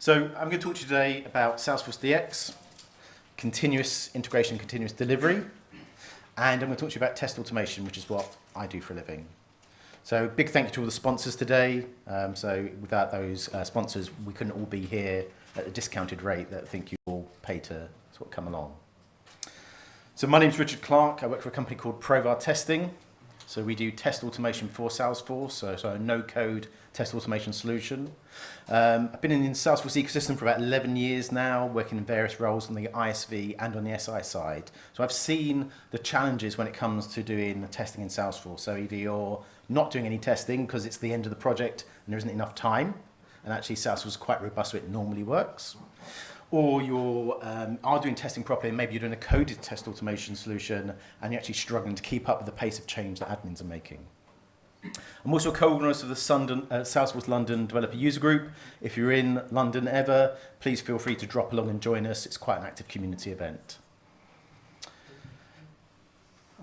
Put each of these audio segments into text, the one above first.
So I'm going to talk to you today about SalesforceDX, continuous integration, continuous delivery, and I'm going to talk to you about test automation, which is what I do for a living. So big thank you to all the sponsors today. So without those sponsors, we couldn't all be here at the discounted rate that I think you all pay to sort of come along. So my name's Richard Clark. I work for a company called Provar Testing. So we do test automation for Salesforce, so a no-code test automation solution. I've been in the Salesforce ecosystem for about 11 years now, working in various roles on the ISV and on the SI side. So I've seen the challenges when it comes to doing testing in Salesforce. So either you're not doing any testing because it's the end of the project and there isn't enough time, and actually Salesforce is quite robust so it normally works. Or you are doing testing properly and maybe you're doing a coded test automation solution and you're actually struggling to keep up with the pace of change that admins are making. I'm also a co-organizer of the Salesforce London Developer User Group. If you're in London ever, please feel free to drop along and join us. It's quite an active community event.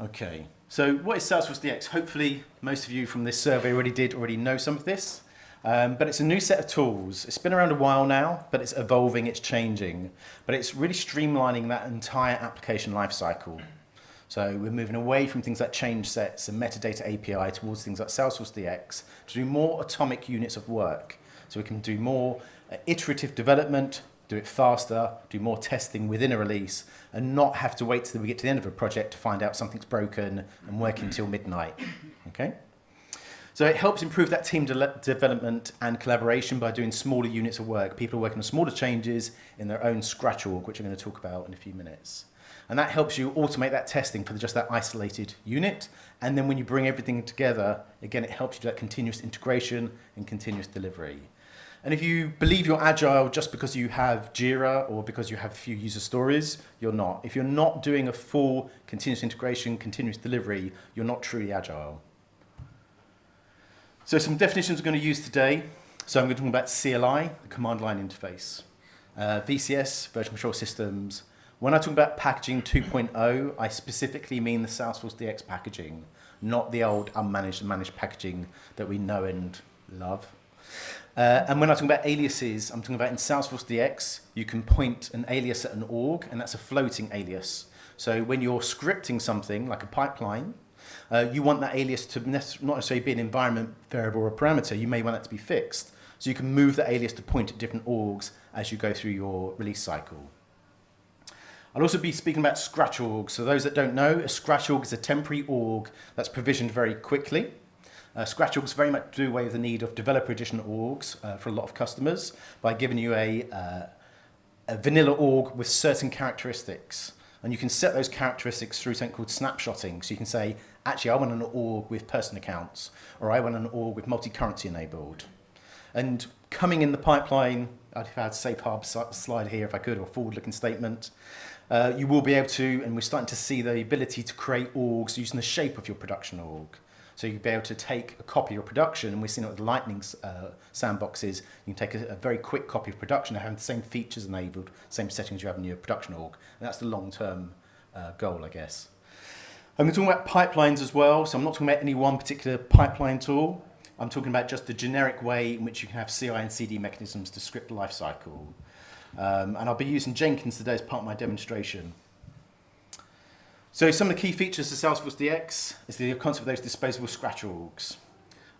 Okay, so what is SalesforceDX? Hopefully most of you from this survey already know some of this. But it's a new set of tools. It's been around a while now, but it's evolving, it's changing. But it's really streamlining that entire application lifecycle. So we're moving away from things like change sets and metadata API towards things like SalesforceDX to do more atomic units of work. So we can do more iterative development, do it faster, do more testing within a release, and not have to wait till we get to the end of a project to find out something's broken and working until midnight. Okay? So it helps improve that team development and collaboration by doing smaller units of work. People are working on smaller changes in their own Scratch org, which I'm going to talk about in a few minutes. And that helps you automate that testing for just that isolated unit. And then when you bring everything together, again, it helps you do that continuous integration and continuous delivery. And if you believe you're agile just because you have Jira or because you have a few user stories, you're not. If you're not doing a full continuous integration, continuous delivery, you're not truly agile. So some definitions we're going to use today. So I'm going to talk about CLI, the command line interface, VCS, version control systems. When I talk about packaging 2.0, I specifically mean the SalesforceDX packaging, not the old unmanaged and managed packaging that we know and love. And when I talk about aliases, I'm talking about in SalesforceDX, you can point an alias at an org, and that's a floating alias. So when you're scripting something like a pipeline, you want that alias to not necessarily be an environment variable or a parameter. You may want that to be fixed. So you can move the alias to point at different orgs as you go through your release cycle. I'll also be speaking about Scratch orgs. So those that don't know, a Scratch org is a temporary org that's provisioned very quickly. Scratch orgs very much do away with the need of developer edition orgs for a lot of customers by giving you a vanilla org with certain characteristics. And you can set those characteristics through something called snapshotting. So you can say, actually, I want an org with person accounts, or I want an org with multi-currency enabled. And coming in the pipeline, I'd have a safe harbor slide here if I could, or a forward-looking statement. You will be able to, and we're starting to see the ability to create orgs using the shape of your production org. So you'll be able to take a copy of your production, and we're seeing it with Lightning sandboxes. You can take a very quick copy of production and have the same features enabled, same settings you have in your production org. And that's the long-term goal, I guess. I'm going to talk about pipelines as well. So I'm not talking about any one particular pipeline tool. I'm talking about just the generic way in which you can have CI and CD mechanisms to script the lifecycle. And I'll be using Jenkins today as part of my demonstration. So some of the key features of SalesforceDX is the concept of those disposable Scratch orgs.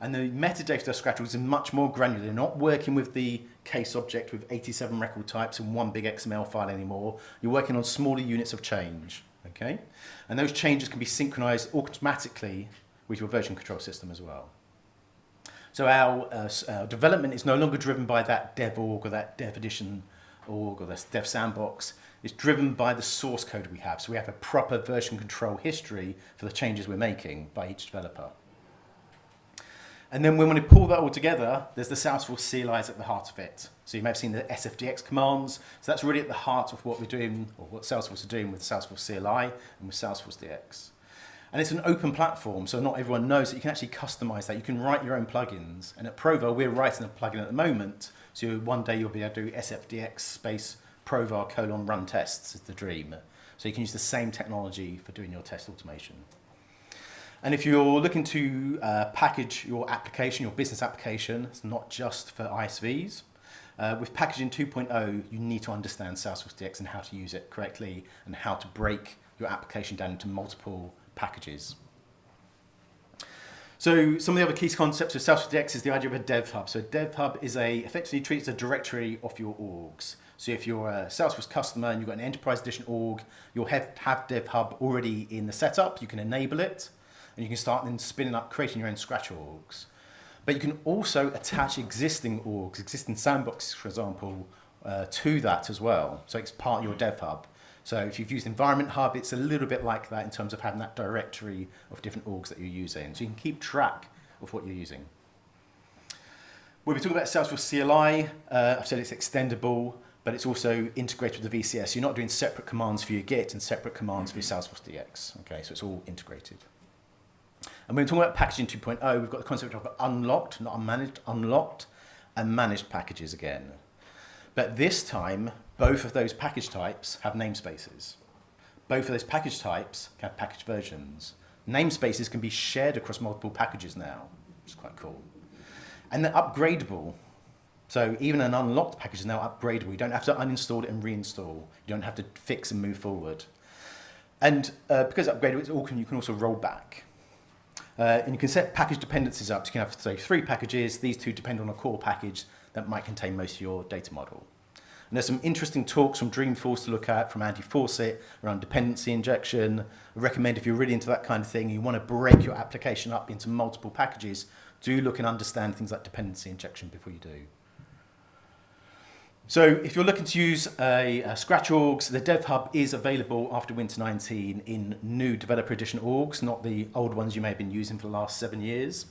And the metadata of Scratch orgs is much more granular. They're not working with the case object with 87 record types and one big XML file anymore. You're working on smaller units of change. Okay? And those changes can be synchronized automatically with your version control system as well. So our development is no longer driven by that dev org or that dev edition org or that dev sandbox. It's driven by the source code we have. So we have a proper version control history for the changes we're making by each developer. And then when we pull that all together, there's the Salesforce CLIs at the heart of it. So you may have seen the SFDX commands. So that's really at the heart of what we're doing, or what Salesforce are doing with Salesforce CLI and with SalesforceDX. And it's an open platform, so not everyone knows that you can actually customize that. You can write your own plugins. And at Provar, we're writing a plugin at the moment. So one day you'll be able to do SFDX space Provar : run tests is the dream. So you can use the same technology for doing your test automation. And if you're looking to package your application, your business application, it's not just for ISVs. With packaging 2.0, you need to understand SalesforceDX and how to use it correctly and how to break your application down into multiple packages. So some of the other key concepts of SalesforceDX is the idea of a dev hub. So a dev hub is effectively treats a directory of your orgs. So if you're a Salesforce customer and you've got an enterprise edition org, you'll have dev hub already in the setup. You can enable it and you can start then spinning up, creating your own Scratch orgs. But you can also attach existing orgs, existing sandboxes, for example, to that as well. So it's part of your dev hub. So if you've used Environment Hub, it's a little bit like that in terms of having that directory of different orgs that you're using. So you can keep track of what you're using. We'll be talking about Salesforce CLI. I've said it's extendable, but it's also integrated with the VCS. You're not doing separate commands for your Git and separate commands for your SalesforceDX. Okay, so it's all integrated. And when we're talking about packaging 2.0, we've got the concept of unlocked, not unmanaged, unlocked, and managed packages again. But this time, both of those package types have namespaces. Both of those package types have package versions. Namespaces can be shared across multiple packages now, which is quite cool. And they're upgradable. So even an unlocked package is now upgradable. You don't have to uninstall it and reinstall. You don't have to fix and move forward. And because it's upgradable, you can also roll back. And you can set package dependencies up. So you can have, say, 3 packages. These 2 depend on a core package that might contain most of your data model. And there's some interesting talks from Dreamforce to look at, from Andy Fawcett, around dependency injection. I recommend if you're really into that kind of thing, you want to break your application up into multiple packages, do look and understand things like dependency injection before you do. So if you're looking to use a Scratch orgs, the Dev Hub is available after Winter 19 in new Developer Edition orgs, not the old ones you may have been using for the last 7 years.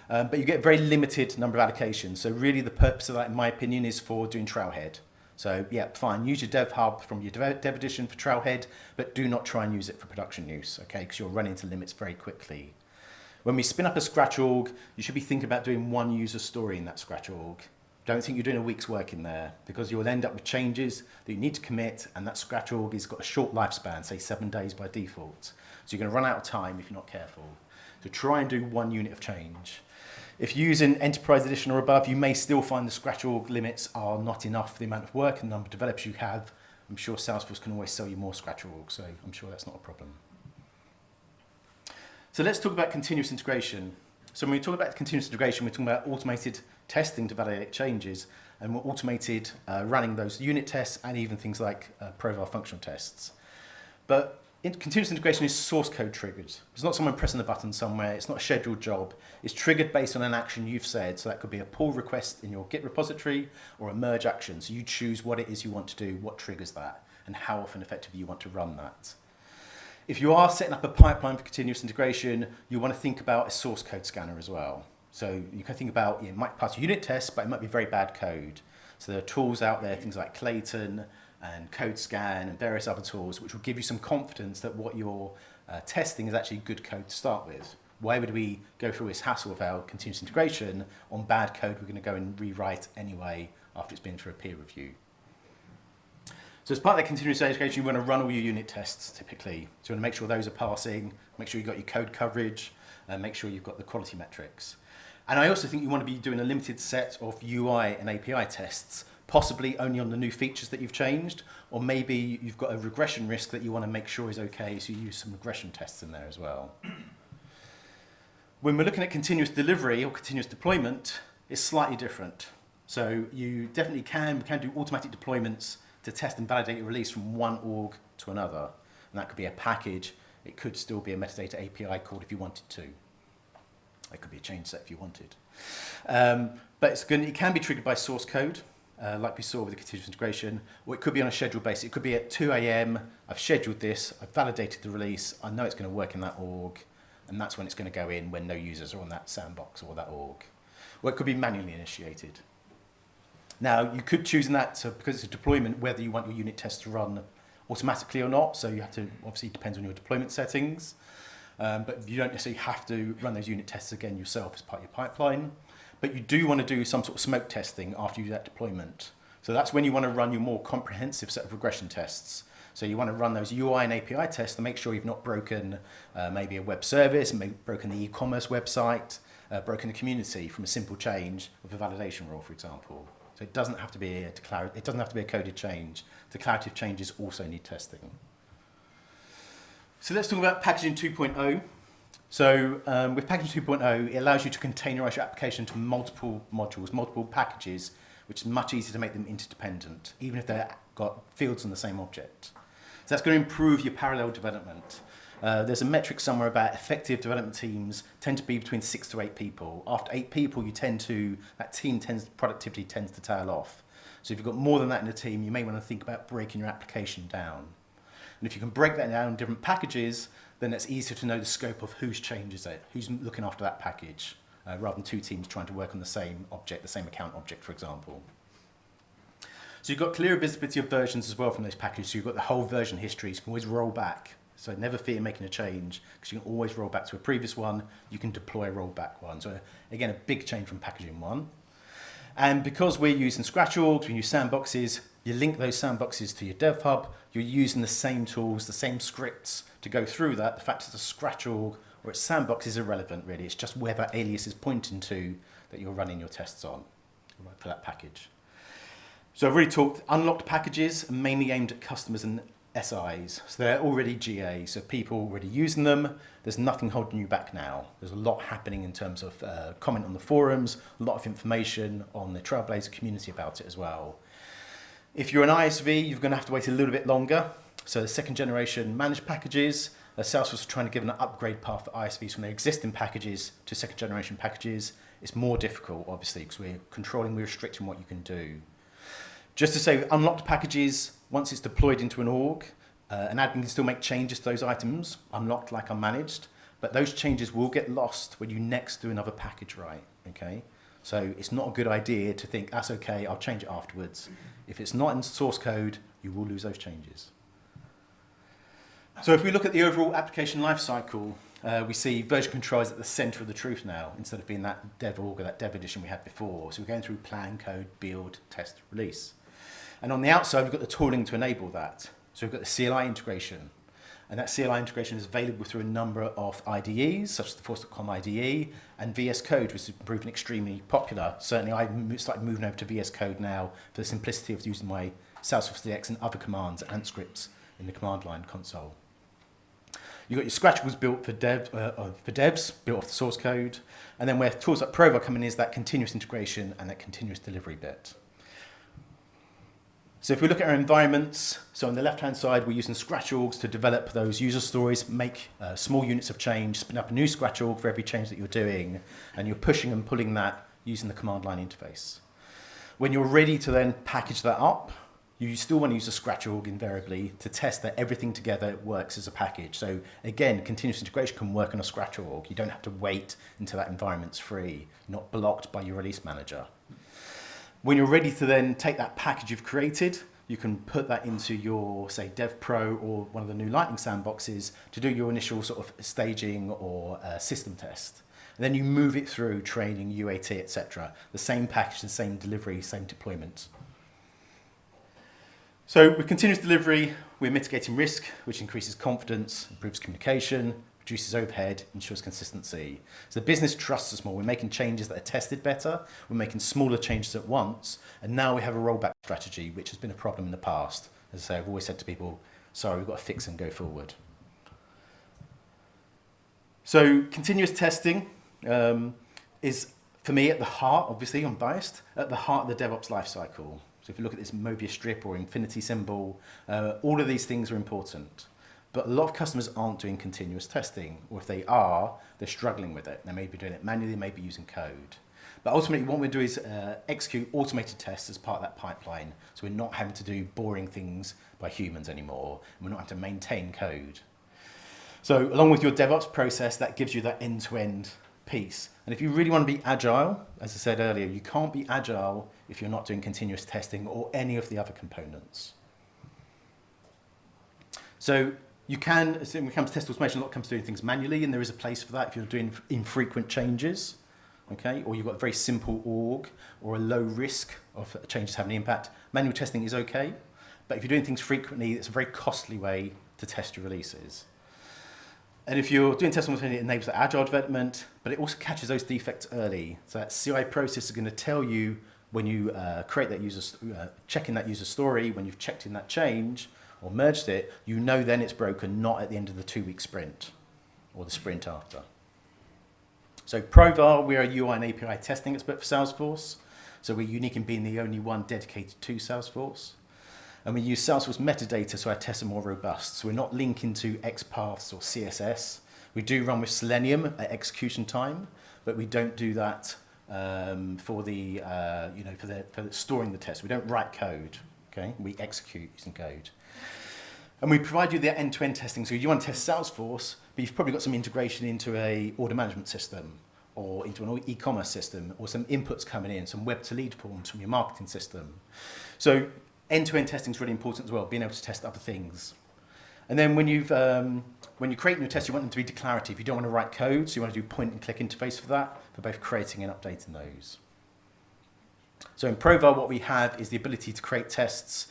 But you get a very limited number of allocations. So really the purpose of that, in my opinion, is for doing Trailhead. So yeah, fine, use your Dev Hub from your Dev Edition for Trailhead, but do not try and use it for production use, okay? Because you'll run into limits very quickly. When we spin up a Scratch org, you should be thinking about doing one user story in that Scratch org. Don't think you're doing a week's work in there, because you'll end up with changes that you need to commit, and that Scratch org has got a short lifespan, say 7 days by default. So you're going to run out of time if you're not careful. So try and do one unit of change. If you're using Enterprise Edition or above, you may still find the Scratch org limits are not enough for the amount of work and the number of developers you have. I'm sure Salesforce can always sell you more Scratch org, so I'm sure that's not a problem. So let's talk about continuous integration. So when we talk about continuous integration, we're talking about automated testing to validate changes, and we're automated running those unit tests and even things like Provar functional tests. But continuous integration is source code triggered. It's not someone pressing the button somewhere. It's not a scheduled job. It's triggered based on an action you've said. So that could be a pull request in your Git repository or a merge action. So you choose what it is you want to do, what triggers that, and how often effectively you want to run that. If you are setting up a pipeline for continuous integration, you want to think about a source code scanner as well. So you can think about, it might pass a unit test, but it might be very bad code. So there are tools out there, things like Clayton and CodeScan and various other tools, which will give you some confidence that what you're testing is actually good code to start with. Why would we go through this hassle of our continuous integration on bad code we're going to go and rewrite anyway after it's been through a peer review? So as part of that continuous integration, you want to run all your unit tests typically. So you want to make sure those are passing, make sure you've got your code coverage, and make sure you've got the quality metrics. And I also think you want to be doing a limited set of UI and API tests, possibly only on the new features that you've changed, or maybe you've got a regression risk that you want to make sure is okay, so you use some regression tests in there as well. When we're looking at continuous delivery or continuous deployment, it's slightly different. So you definitely can do automatic deployments to test and validate a release from one org to another. And that could be a package. It could still be a metadata API call if you wanted to. It could be a change set if you wanted. But it can be triggered by source code, like we saw with the continuous integration, or it could be on a scheduled basis. It could be at 2 a.m., I've scheduled this, I've validated the release, I know it's going to work in that org, and that's when it's going to go in when no users are on that sandbox or that org. Or it could be manually initiated. Now, you could choose in that, because it's a deployment, whether you want your unit tests to run automatically or not. So you have to, obviously, it depends on your deployment settings. But you don't necessarily have to run those unit tests again yourself as part of your pipeline. But you do want to do some sort of smoke testing after you do that deployment. So that's when you want to run your more comprehensive set of regression tests. So you want to run those UI and API tests to make sure you've not broken maybe a web service, maybe broken the e-commerce website, broken the community from a simple change of a validation rule, for example. So it doesn't have to be it doesn't have to be a coded change. Declarative changes also need testing. So let's talk about packaging 2.0. So with packaging 2.0, it allows you to containerize your application to multiple modules, multiple packages, which is much easier to make them interdependent, even if they've got fields on the same object. So that's going to improve your parallel development. There's a metric somewhere about effective development teams tend to be between 6 to 8 people. After 8 people, productivity tends to tail off. So if you've got more than that in a team, you may want to think about breaking your application down. And if you can break that down in different packages, then it's easier to know the scope of whose changes it, who's looking after that package, rather than 2 teams trying to work on the same object, the same account object, for example. So you've got clear visibility of versions as well from those packages. So you've got the whole version history. So you can always roll back. So never fear making a change, because you can always roll back to a previous one. You can deploy a rollback one. So again, a big change from packaging 1. And because we're using Scratch orgs, we use sandboxes, you link those sandboxes to your dev hub. You're using the same tools, the same scripts to go through that. The fact it's a Scratch org or it's sandbox is irrelevant, really. It's just where that alias is pointing to that you're running your tests on for that package. So I've already talked unlocked packages, mainly aimed at customers and SIs. So they're already GA, so people already using them. There's nothing holding you back now. There's a lot happening in terms of comment on the forums, a lot of information on the Trailblazer community about it as well. If you're an ISV, you're going to have to wait a little bit longer. So the 2nd generation managed packages, Salesforce is trying to give an upgrade path for ISVs from their existing packages to 2nd generation packages. It's more difficult, obviously, because we're restricting what you can do. Just to say, unlocked packages, once it's deployed into an org, an admin can still make changes to those items, unlocked like unmanaged, but those changes will get lost when you next do another package write, okay? So it's not a good idea to think, that's okay, I'll change it afterwards. If it's not in source code, you will lose those changes. So if we look at the overall application lifecycle, we see version control is at the center of the truth now, instead of being that dev org or that dev edition we had before. So we're going through plan, code, build, test, release. And on the outside, we've got the tooling to enable that. So we've got the CLI integration. And that CLI integration is available through a number of IDEs, such as the Force.com IDE, and VS Code, which has proven extremely popular. Certainly, I've started moving over to VS Code now for the simplicity of using my SalesforceDX and other commands and scripts in the command line console. You've got your Scratchables built for devs, built off the source code. And then where tools like Provar come in is that continuous integration and that continuous delivery bit. So if we look at our environments, so on the left-hand side, we're using Scratch orgs to develop those user stories, make small units of change, spin up a new Scratch org for every change that you're doing, and you're pushing and pulling that using the command line interface. When you're ready to then package that up, you still want to use a Scratch org invariably to test that everything together works as a package. So again, continuous integration can work on a Scratch org. You don't have to wait until that environment's free, not blocked by your release manager. When you're ready to then take that package you've created, you can put that into your, say, Dev Pro or one of the new Lightning sandboxes to do your initial sort of staging or system test. And then you move it through training, UAT, etc. The same package, the same delivery, same deployment. So with continuous delivery, we're mitigating risk, which increases confidence, improves communication, reduces overhead, ensures consistency. So the business trusts us more. We're making changes that are tested better. We're making smaller changes at once. And now we have a rollback strategy, which has been a problem in the past. As I say, I've always said to people, sorry, we've got to fix and go forward. So continuous testing is, for me, at the heart, obviously I'm biased, at the heart of the DevOps lifecycle. So if you look at this Mobius strip or infinity symbol, all of these things are important. But a lot of customers aren't doing continuous testing, or if they are, they're struggling with it. They may be doing it manually, they may be using code. But ultimately, what we do is execute automated tests as part of that pipeline, so we're not having to do boring things by humans anymore, and we're not having to maintain code. So along with your DevOps process, that gives you that end-to-end piece. And if you really want to be agile, as I said earlier, you can't be agile if you're not doing continuous testing or any of the other components. So you can, when it comes to test automation, a lot comes to doing things manually, and there is a place for that if you're doing infrequent changes, okay? Or you've got a very simple org or a low risk of changes having an impact. Manual testing is okay, but if you're doing things frequently, it's a very costly way to test your releases. And if you're doing test automation, it enables that agile development, but it also catches those defects early. So that CI process is going to tell you when you create that check in that user story, when you've checked in that change or merged it, you know then it's broken, not at the end of the 2-week sprint or the sprint after. So Provar, we're a UI and API testing expert for Salesforce. So we're unique in being the only one dedicated to Salesforce. And we use Salesforce metadata so our tests are more robust. So we're not linking to XPaths or CSS. We do run with Selenium at execution time, but we don't do that for the for storing the test. We don't write code. Okay, we execute using code. And we provide you the end-to-end testing. So you want to test Salesforce, but you've probably got some integration into a order management system or into an e-commerce system or some inputs coming in, some web-to-lead forms from your marketing system. So end-to-end testing is really important as well, being able to test other things. And then when you're creating your test, you want them to be declarative. You don't want to write code, so you want to do point-and-click interface for that, for both creating and updating those. So in Provar, what we have is the ability to create tests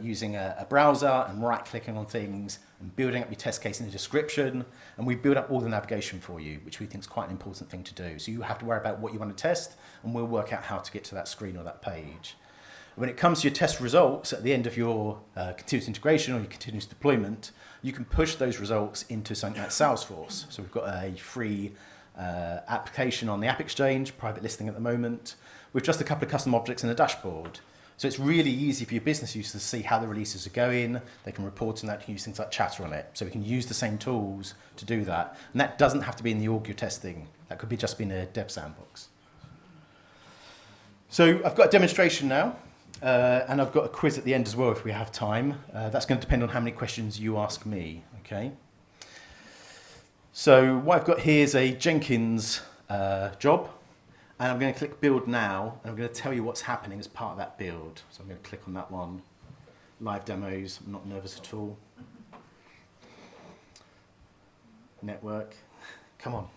using a browser and right-clicking on things and building up your test case in the description. And we build up all the navigation for you, which we think is quite an important thing to do. So you have to worry about what you want to test, and we'll work out how to get to that screen or that page. When it comes to your test results at the end of your continuous integration or your continuous deployment, you can push those results into something like Salesforce. So we've got a free application on the App Exchange, private listing at the moment, with just a couple of custom objects and a dashboard. So it's really easy for your business users to see how the releases are going. They can report on that, you can use things like Chatter on it. So we can use the same tools to do that. And that doesn't have to be in the org you're testing. That could be just be in a dev sandbox. So I've got a demonstration now. And I've got a quiz at the end as well if we have time. That's going to depend on how many questions you ask me, okay? So what I've got here is a Jenkins job, and I'm going to click build now, and I'm going to tell you what's happening as part of that build. So I'm going to click on that one. Live demos, I'm not nervous at all. Network, come on.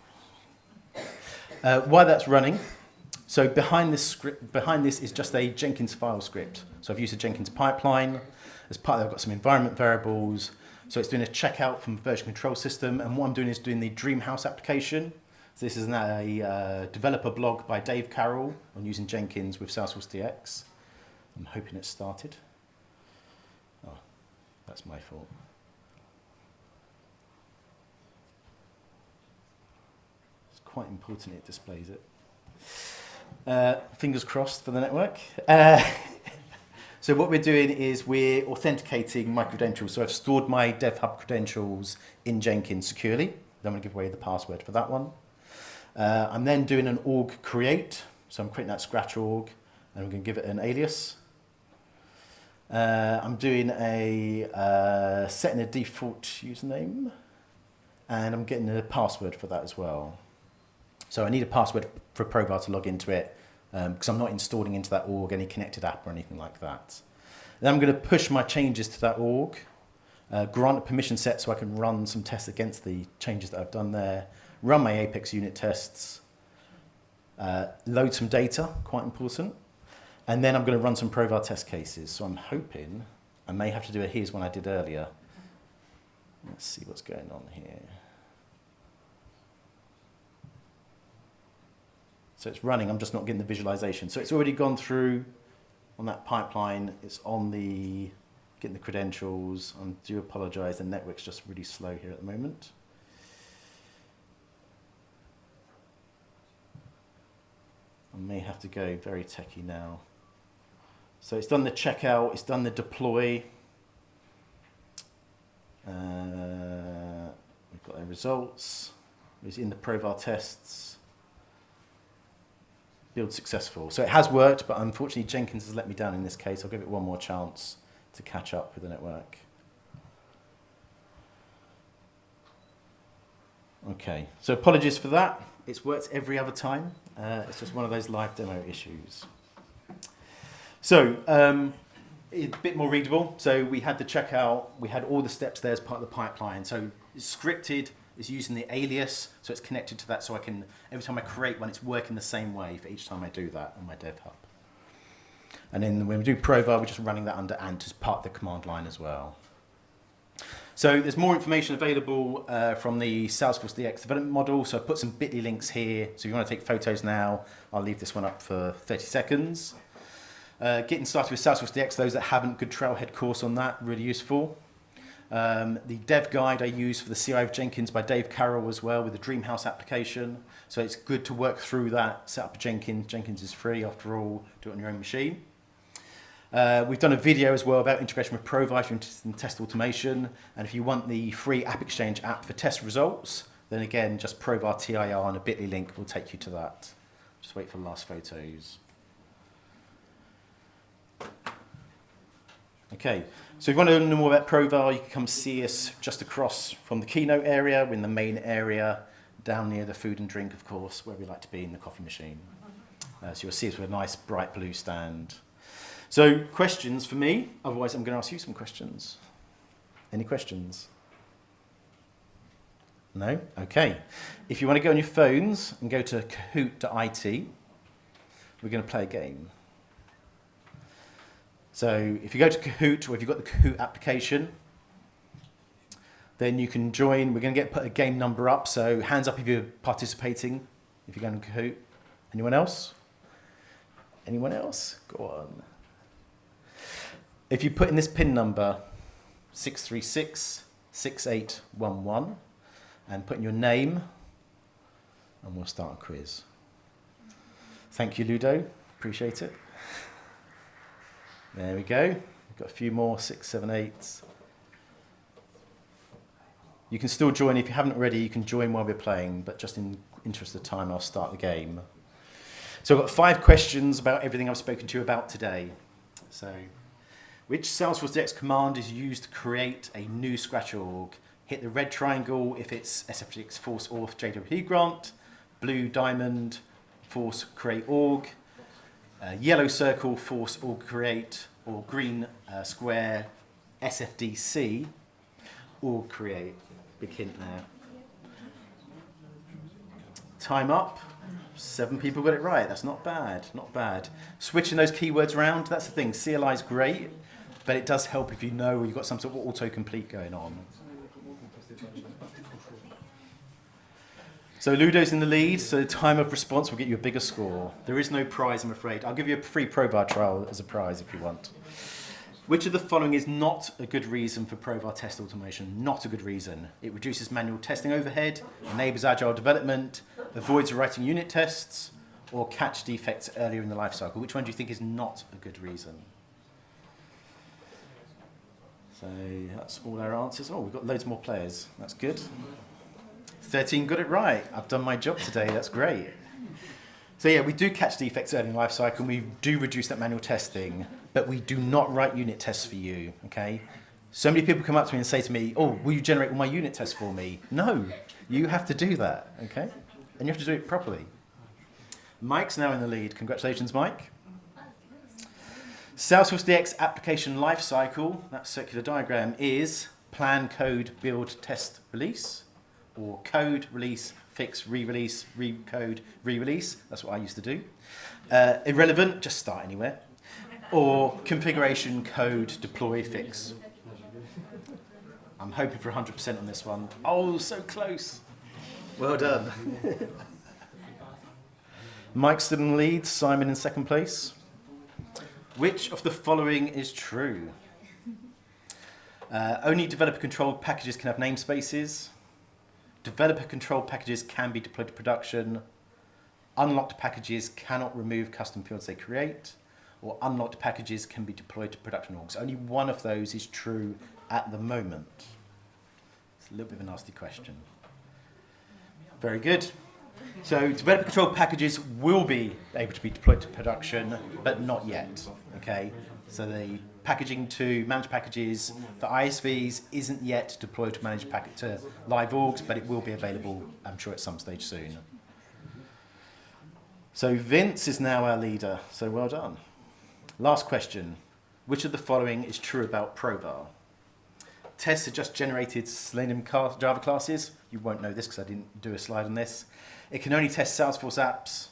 While that's running, so behind this is just a Jenkins file script. So I've used a Jenkins pipeline. As part of that, I've got some environment variables. So it's doing a checkout from version control system. And what I'm doing is doing the Dreamhouse application. So this is a developer blog by Dave Carroll on using Jenkins with SalesforceDX. I'm hoping it's started. Oh, that's my fault. It's quite important it displays it. Fingers crossed for the network. So what we're doing is we're authenticating my credentials. So I've stored my DevHub credentials in Jenkins securely. I'm going to give away the password for that one. I'm then doing an org create. So I'm creating that scratch org, and I'm going to give it an alias. I'm doing setting a default username, and I'm getting a password for that as well. So I need a password for Provar to log into it because I'm not installing into that org any connected app or anything like that. Then I'm going to push my changes to that org, grant a permission set so I can run some tests against the changes that I've done there, run my Apex unit tests, load some data, quite important, and then I'm going to run some Provar test cases. So I'm hoping I may have to do a here's one I did earlier. Let's see what's going on here. So it's running, I'm just not getting the visualization. So it's already gone through on that pipeline. It's on getting the credentials. I do apologize, the network's just really slow here at the moment. I may have to go very techie now. So it's done the checkout, it's done the deploy. We've got the results. It's in the Provar tests. Build successful. So it has worked, but unfortunately Jenkins has let me down in this case. I'll give it one more chance to catch up with the network. Okay, so apologies for that. It's worked every other time. It's just one of those live demo issues. So a bit more readable. So we had the checkout, we had all the steps there as part of the pipeline. So it's scripted. Is using the alias, so it's connected to that, so I can, every time I create one, it's working the same way for each time I do that on my DevHub. And then when we do Provar, we're just running that under Ant as part of the command line as well. So there's more information available from the SalesforceDX development model. So I put some bit.ly links here. So if you want to take photos now, I'll leave this one up for 30 seconds. Getting started with SalesforceDX, those that haven't, good trailhead course on that, really useful. The dev guide I use for the CI of Jenkins by Dave Carroll as well with the Dreamhouse application. So it's good to work through that, set up Jenkins. Jenkins is free after all, do it on your own machine. We've done a video as well about integration with Provar and test automation. And if you want the free App Exchange app for test results, then again, just Provar TIR and a bit.ly link will take you to that. Just wait for the last photos. Okay, so if you want to know more about Provar, you can come see us just across from the keynote area. We're in the main area, down near the food and drink, of course, where we like to be in the coffee machine. So you'll see us with a nice bright blue stand. So questions for me, otherwise I'm going to ask you some questions. Any questions? No? Okay. If you want to go on your phones and go to kahoot.it, we're going to play a game. So if you go to Kahoot, or if you've got the Kahoot application, then you can join. We're going to put a game number up, so hands up if you're participating, if you're going to Kahoot. Anyone else? Anyone else? Go on. If you put in this PIN number, 636-6811, and put in your name, and we'll start a quiz. Thank you, Ludo. Appreciate it. There we go. We've got a few more, 6, 7, 8. You can still join. If you haven't already, you can join while we're playing, but just in interest of time, I'll start the game. So I've got 5 questions about everything I've spoken to you about today. So, which SalesforceDX command is used to create a new Scratch org? Hit the red triangle if it's SFDX force auth JWP grant, blue diamond force create org, yellow circle force org create, or green square SFDC org create. Big hint there. Time up. 7 people got it right. That's not bad. Not bad. Switching those keywords around, that's the thing. CLI is great, but it does help if you know you've got some sort of autocomplete going on. So Ludo's in the lead, so time of response will get you a bigger score. There is no prize, I'm afraid. I'll give you a free Provar trial as a prize if you want. Which of the following is not a good reason for Provar test automation? Not a good reason. It reduces manual testing overhead, enables agile development, avoids writing unit tests, or catch defects earlier in the life cycle. Which one do you think is not a good reason? So that's all our answers. Oh, we've got loads more players. That's good. 13 got it right. I've done my job today. That's great. So yeah, we do catch defects early in life cycle, and we do reduce that manual testing, but we do not write unit tests for you, okay? So many people come up to me and say to me, oh, will you generate all my unit tests for me? No, you have to do that, okay? And you have to do it properly. Mike's now in the lead. Congratulations, Mike. SalesforceDX application lifecycle, that circular diagram, is plan, code, build, test, release, or code, release, fix, re-release, recode, re-release. That's what I used to do. Irrelevant, just start anywhere. Or configuration, code, deploy, fix. I'm hoping for 100% on this one. Oh, so close. Well done. Mike still in the lead, Simon in second place. Which of the following is true? Only developer-controlled packages can have namespaces. Developer-controlled packages can be deployed to production. Unlocked packages cannot remove custom fields they create. Or unlocked packages can be deployed to production orgs. Only one of those is true at the moment. It's a little bit of a nasty question. Very good. So developer-controlled packages will be able to be deployed to production, but not yet. Okay. So the packaging to manage packages for ISVs isn't yet deployed to manage to live orgs, but it will be available, I'm sure, at some stage soon. So Vince is now our leader. So well done. Last question. Which of the following is true about Provar? Tests are just generated Selenium Java classes. You won't know this because I didn't do a slide on this. It can only test Salesforce apps.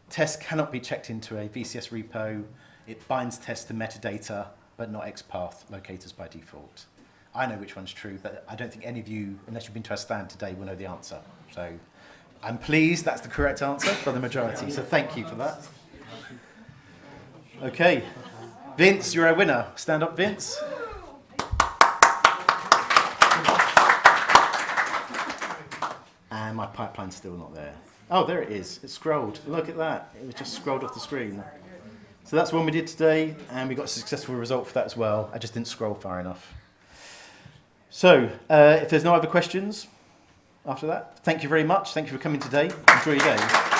Tests cannot be checked into a VCS repo. It binds tests to metadata, but not XPath locators by default. I know which one's true, but I don't think any of you, unless you've been to our stand today, will know the answer. So I'm pleased that's the correct answer for the majority. So thank you for that. Okay, Vince, you're our winner. Stand up, Vince. And my pipeline's still not there. Oh, there it is. It scrolled. Look at that. It was just scrolled off the screen. So that's one we did today, and we got a successful result for that as well. I just didn't scroll far enough. So, if there's no other questions after that, thank you very much. Thank you for coming today. Enjoy your day.